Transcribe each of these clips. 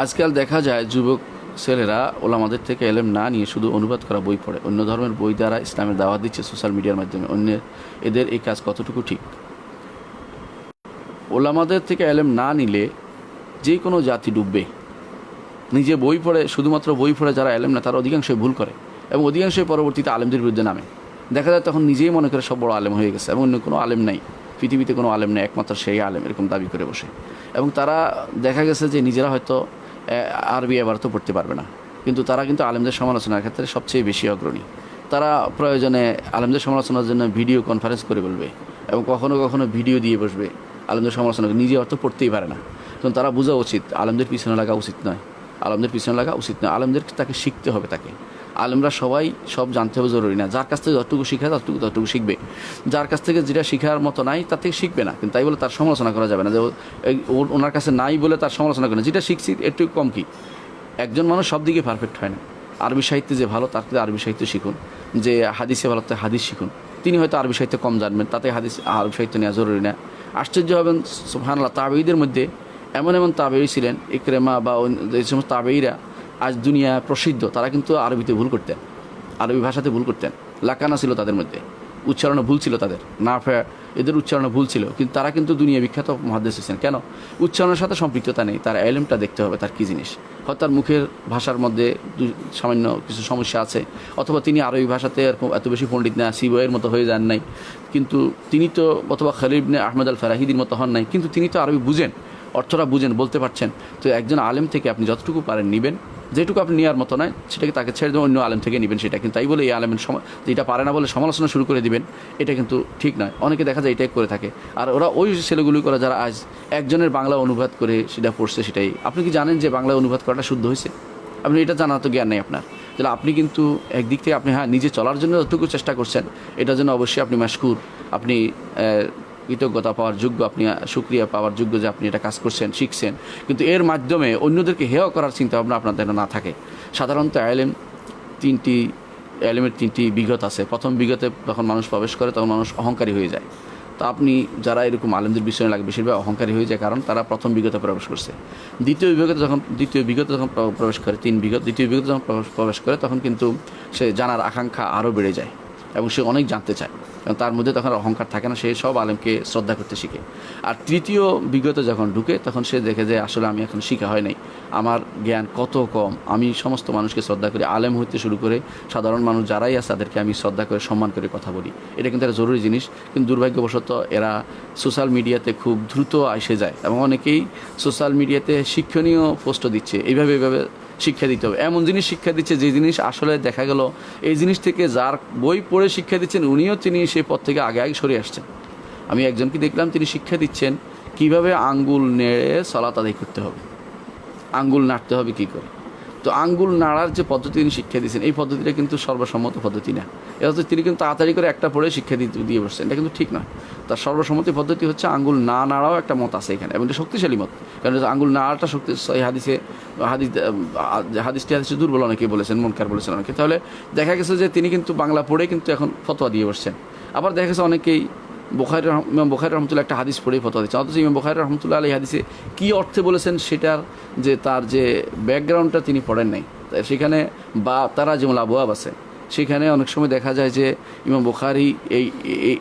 আজকাল দেখা যায় যুবক ছেলেরা ওলামাদের থেকে এলেম না নিয়ে শুধু অনুবাদ করা বই পড়ে, অন্য ধর্মের বই দ্বারা ইসলামের দাওয়াত দিচ্ছে সোশ্যাল মিডিয়ার মাধ্যমে। এদের এই কাজ কতটুকু ঠিক? ওলামাদের থেকে এলেম না নিলে যে কোনো জাতি ডুববে। নিজে বই পড়ে, শুধুমাত্র বই পড়ে যারা এলেম না তারা অধিকাংশই ভুল করে এবং অধিকাংশই পরবর্তীতে আলেমদের বিরুদ্ধে নামে। দেখা যায় তখন নিজেই মনে করে সব বড় আলেম হয়ে গেছে এবং অন্য কোনো আলেম নাই, পৃথিবীতে কোনো আলেম নেই, একমাত্র সেই আলেম, এরকম দাবি করে বসে। এবং তারা দেখা গেছে যে নিজেরা হয়তো আরবি এবার তো পড়তে পারবে না, কিন্তু তারা কিন্তু আলেমদের সমালোচনার ক্ষেত্রে সবচেয়ে বেশি অগ্রণী। তারা প্রয়োজনে আলেমদের সমালোচনার জন্য ভিডিও কনফারেন্স করে বলবে এবং কখনো কখনো ভিডিও দিয়ে বসবে আলেমদের সমালোচনা। নিজে অর্থ পড়তেই পারে না, তখন তারা বোঝা উচিত আলেমদের পিছনে লাগা উচিত নয়, আলেমদের পিছনে লাগা উচিত নয়। আলেমদের তাকে শিখতে হবে, তাকে আলেমরা সবাই সব জানতে হবে জরুরি না। যার কাছ থেকে যতটুকু শিখে ততটুকু শিখবে, যার কাছ থেকে যেটা শেখার মতো নাই তার থেকে শিখবে না। কিন্তু তাই বলে তার সমালোচনা করা যাবে না যে ওনার কাছে নাই বলে তার সমালোচনা করে না। যেটা শিখছি একটু কম কি, একজন মানুষ সব দিকে পারফেক্ট হয় না। আরবি সাহিত্যে যে ভালো তার থেকে আরবি সাহিত্য শিখুন, যে হাদিসে ভালো তার হাদিস শিখুন। তিনি হয়তো আরবি সাহিত্য কম জানবেন, তাতে আরবি সাহিত্য নেওয়া জরুরি না। আশ্চর্য হবেন সুবহানাল্লাহ, তাবেঈদের মধ্যে এমন এমন তাবেঈ ছিলেন, ইকরামা বা এই সমস্ত তাবেঈরা আজ দুনিয়া প্রসিদ্ধ, তারা কিন্তু আরবিতে ভুল করতেন, আরবি ভাষাতে ভুল করতেন। লাকানা ছিল তাদের মধ্যে, উচ্চারণে ভুল ছিল তাদের, নাফে এদের উচ্চারণে ভুল ছিল, কিন্তু তারা কিন্তু দুনিয়া বিখ্যাত মুহাদ্দিস ছিলেন। কেন? উচ্চারণের সাথে সম্পৃক্ততা নেই, তার এলেমটা দেখতে হবে তার কী জিনিস। হয়তো তার মুখের ভাষার মধ্যে সামান্য কিছু সমস্যা আছে, অথবা তিনি আরবি ভাষাতে এরকম এত বেশি পণ্ডিত না, সিবইয়ের মতো হয়ে যান নাই, কিন্তু তিনি তো, অথবা খালিল ইবনে আহমদ আল ফারাহিদির মতো হন নাই, কিন্তু তিনি তো আরবি বুঝেন, অর্থটা বুঝেন, বলতে পারছেন। তো একজন আলেম থেকে আপনি যতটুকু পারেন নেবেন, যেটুকু আপনি নেওয়ার মতো নয় সেটাকে তাকে ছেড়ে দেবেন, অন্য আলেম থেকে নেবেন সেটা। কিন্তু তাই বলে এই আলেমের যেটা পারে না বলে সমালোচনা শুরু করে দিবেন, এটা কিন্তু ঠিক নয়। অনেকে দেখা যায় এটাই করে থাকে, আর ওরা ওই ছেলেগুলি করে যারা আজ একজনের বাংলা অনুবাদ করে সেটা পড়ছে সেটাই। আপনি কি জানেন যে বাংলা অনুবাদ করাটা শুদ্ধ হয়েছে? আপনি এটা জানার তো জ্ঞান নেই আপনার। তাহলে আপনি কিন্তু একদিক থেকে আপনি নিজে চলার জন্য যতটুকু চেষ্টা করছেন, এটার জন্য অবশ্যই আপনি মাশকুর, আপনি কৃতজ্ঞতা পাওয়ার যোগ্য, আপনি শুকরিয়া পাওয়ার যোগ্য যে আপনি এটা কাজ করছেন, শিখছেন। কিন্তু এর মাধ্যমে অন্যদেরকে হেয় করার চিন্তাভাবনা আপনাদের না থাকে। সাধারণত এলেমের তিনটি বিগত আছে। প্রথম বিগতে যখন মানুষ প্রবেশ করে তখন মানুষ অহংকারী হয়ে যায়। তো আপনি যারা এরকম আলেমদের বিষয়ে লাগে বেশিরভাগ অহংকারী হয়ে যায়, কারণ তারা প্রথম বিগতে প্রবেশ করছে। দ্বিতীয় বিগতে যখন প্রবেশ করে, দ্বিতীয় বিগত যখন প্রবেশ করে তখন কিন্তু সে জানার আকাঙ্ক্ষা আরও বেড়ে যায় এবং সে অনেক জানতে চায়, কারণ তার মধ্যে তখন অহংকার থাকে না, সে সব আলেমকে শ্রদ্ধা করতে শিখে। আর তৃতীয় বিগত যখন ঢুকে তখন সে দেখে যে আসলে আমি এখন শিখা হয় নাই, আমার জ্ঞান কত কম, আমি সমস্ত মানুষকে শ্রদ্ধা করি, আলেম হইতে শুরু করে সাধারণ মানুষ যারাই আছে তাদেরকে আমি শ্রদ্ধা করে সম্মান করে কথা বলি। এটা কিন্তু একটা জরুরি জিনিস। কিন্তু দুর্ভাগ্যবশত এরা সোশ্যাল মিডিয়াতে খুব দ্রুত এসে যায় এবং অনেকেই সোশ্যাল মিডিয়াতে শিক্ষণীয় পোস্ট দিচ্ছে, এইভাবে শিক্ষা দিতে হবে, এমন জিনিস শিক্ষা দিচ্ছে যে জিনিস আসলে দেখা গেল এই জিনিস থেকে যার বই পড়ে শিক্ষা দিচ্ছেন তিনি সেই পথ থেকে আগে সরে আসছেন। আমি একজনকে দেখলাম, তিনি শিক্ষা দিচ্ছেন কিভাবে আঙ্গুল নেড়ে সালাত আদায় করতে হবে, আঙ্গুল নাড়তে হবে কী করে। তো আঙ্গুল নাড়ার যে পদ্ধতি তিনি শিক্ষা দিচ্ছেন, এই পদ্ধতিটা কিন্তু সর্বসম্মত পদ্ধতি না। এটা হচ্ছে তিনি কিন্তু তাড়াতাড়ি করে একটা পড়ে শিক্ষা দিয়ে বসছেন, এটা কিন্তু ঠিক নয়। তার সর্বসম্মতি পদ্ধতি হচ্ছে আঙ্গুল না নাড়াও একটা মত আছে এখানে, এবং এটা শক্তিশালী মত, কারণ আঙ্গুল নাড়াটা হাদিসটি দুর্বল অনেকে বলেছেন, মুনকার বলেছেন অনেকে। তাহলে দেখা গেছে যে তিনি কিন্তু বাংলা পড়ে কিন্তু এখন ফতোয়া দিয়ে বসছেন। আবার দেখা গেছে অনেকেই ইমাম বুখারী রহমতুল্লাহ একটা হাদিস পড়েই ফতোয়া দিচ্ছেন, অথচ ইমাম বুখারী রহমতুল্লাহ এই হাদিসে কী অর্থে বলেছেন সেটার যে তার যে ব্যাকগ্রাউন্ডটা তিনি পড়েন নাই। সেখানে বা তারা যেমন আবওয়াব আছে, সেখানে অনেক সময় দেখা যায় যে ইমাম বুখারী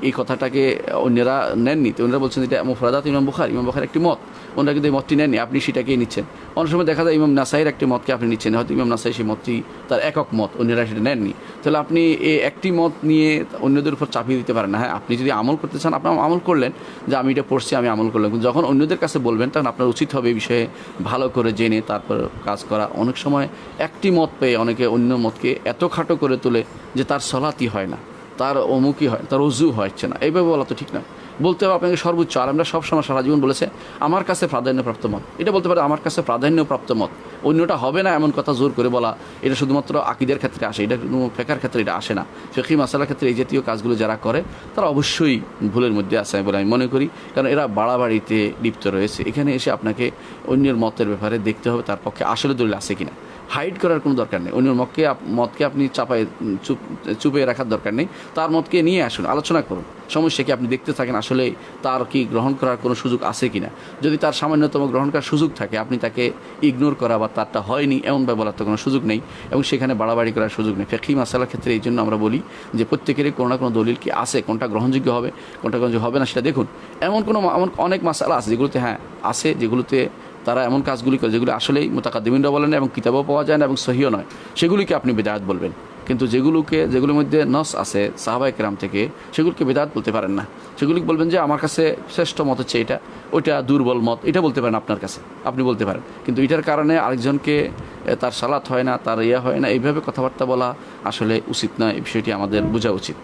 এই কথাটাকে অন্যরা নেননি, তো ওনারা বলছেন এটা মুফরাদাত ইমাম বুখারী একটি মত, ওনারা কিন্তু এই মতটি নেননি, আপনি সেটাকেই নিচ্ছেন। অনেক সময় দেখা যায় ইমাম নাসাইর একটি মতকে আপনি নিচ্ছেন, হয়তো ইমাম নাসাই সেই মতটি তার একক মত, অন্যরা সেটা নেননি। তাহলে আপনি এই একটি মত নিয়ে অন্যদের উপর চাপিয়ে দিতে পারেন না। হ্যাঁ, আপনি যদি আমল করতে চান, আপনি আমল করলেন, যে আমি এটা পড়ছি, আমি আমল করলাম, কিন্তু যখন অন্যদের কাছে বলবেন তখন আপনার উচিত হবে এই বিষয়ে ভালো করে জেনে তারপর কাজ করা। অনেক সময় একটি মত পেয়ে অনেকে অন্য মতকে এত খাটো করে তোলে যে তার সলাতই হয় না, তার অমুকই হয়, তার অজু হচ্ছে না, এইভাবে বলা তো ঠিক না। বলতে হবে আপনাকে সর্বোচ্চ। আর আমরা সবসময় সারা জীবন বলেছে আমার কাছে প্রাধান্যপ্রাপ্ত মত, এটা বলতে পারে আমার কাছে প্রাধান্যপ্রাপ্ত মত, অন্যটা হবে না এমন কথা জোর করে বলা, এটা শুধুমাত্র আকিদের ক্ষেত্রে আসে, এটা কোনো ফেকার ক্ষেত্রে এটা আসে না। ফিকহি মাসালার ক্ষেত্রে এই জাতীয় কাজগুলো যারা করে তারা অবশ্যই ভুলের মধ্যে আছে বলে আমি মনে করি, কারণ এরা বাড়াবাড়িতে লিপ্ত রয়েছে। এখানে এসে আপনাকে অন্যের মতের ব্যাপারে দেখতে হবে তার পক্ষে আসলে দলিল আছে কিনা। হাইড করার কোনো দরকার নেই, অন্যের মতকে আপনি চুপিয়ে রাখার দরকার নেই। তার মতকে নিয়ে আসুন, আলোচনা করুন, সমস্যা কি আপনি দেখতে থাকেন আসলে তার কি গ্রহণ করার কোনো সুযোগ আছে কি না। যদি তার সামান্যতম গ্রহণ করার সুযোগ থাকে, আপনি তাকে ইগনোর করা বা তারটা হয়নি এমনভাবে বলার তো কোনো সুযোগ নেই, এবং সেখানে বাড়াবাড়ি করার সুযোগ নেই। ফিকহি মাসালার ক্ষেত্রে এই জন্য আমরা বলি যে প্রত্যেকেরই কোনো না কোনো দলিল কি আছে, কোনটা গ্রহণযোগ্য হবে কোনটা গ্রহণযোগ্য হবে না সেটা দেখুন। এমন অনেক মাসালা আছে যেগুলোতে আছে, যেগুলোতে তারা এমন কাজগুলি করে যেগুলো আসলেই মুতাকাদ্দিমিনরা বলেন এবং কিতাবও পাওয়া যায় না এবং সহিও নয়, সেগুলিকে আপনি বিদআত বলবেন। কিন্তু যেগুলোর মধ্যে নস আছে সাহাবায়ে কেরাম থেকে, সেগুলোকে বিদআত বলতে পারেন না। সেগুলিকে বলবেন যে আমার কাছে শ্রেষ্ঠ মত হচ্ছে এটা, ওইটা দুর্বল মত, এটা বলতে পারেন আপনার কাছে, আপনি বলতে পারেন। কিন্তু এটার কারণে আরেকজনকে তার সালাত হয় না, তার হয় না, এইভাবে কথাবার্তা বলা আসলে উচিত নয়। এই বিষয়টি আমাদের বোঝা উচিত।